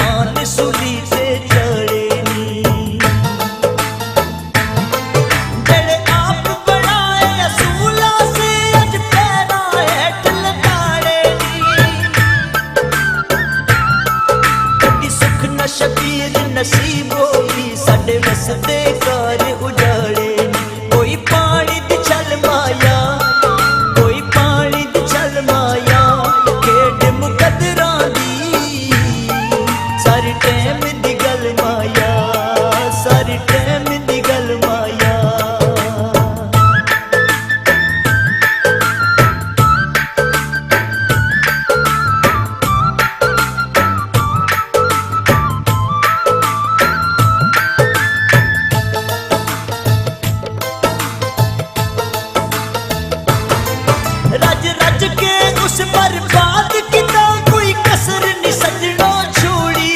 सलमान सूली से चढ़े नी। जेड़े आप बनाए असूला से अज पैरा हेठ लताड़े नी। कभी सुख न शबीर नसीब होई साडे वसदे घर उजाड़े नी। कोई पानी दी छल माया, कोई पानी दी छल माया, खेड मुकदरां दी सारी टैम दी गल माया, सारी टैम दी गल माया। रज रज के उस बर्बाद किता कोई कसर नहीं सजनो छोड़ी।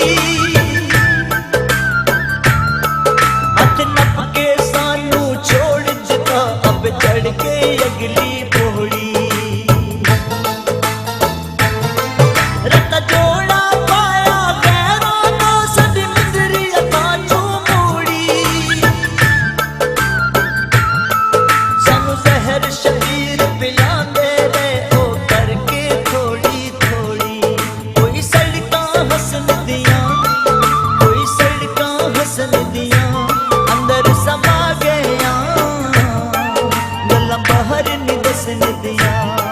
हथ नप के सानू छोड़ जता अब चढ़ के अगली पौड़ी। रता जोड़ा पाया गैरों दा सदी मिजरी अता चू मोड़ी। सानू जहर शबीर पिलांदे रे ओ करके थोड़ी थोड़ी। कोई सड़कां हसन दियां, कोई सड़कां हसन दियां, अंदर समा गया गल्लां बाहर नहीं दसन दियां।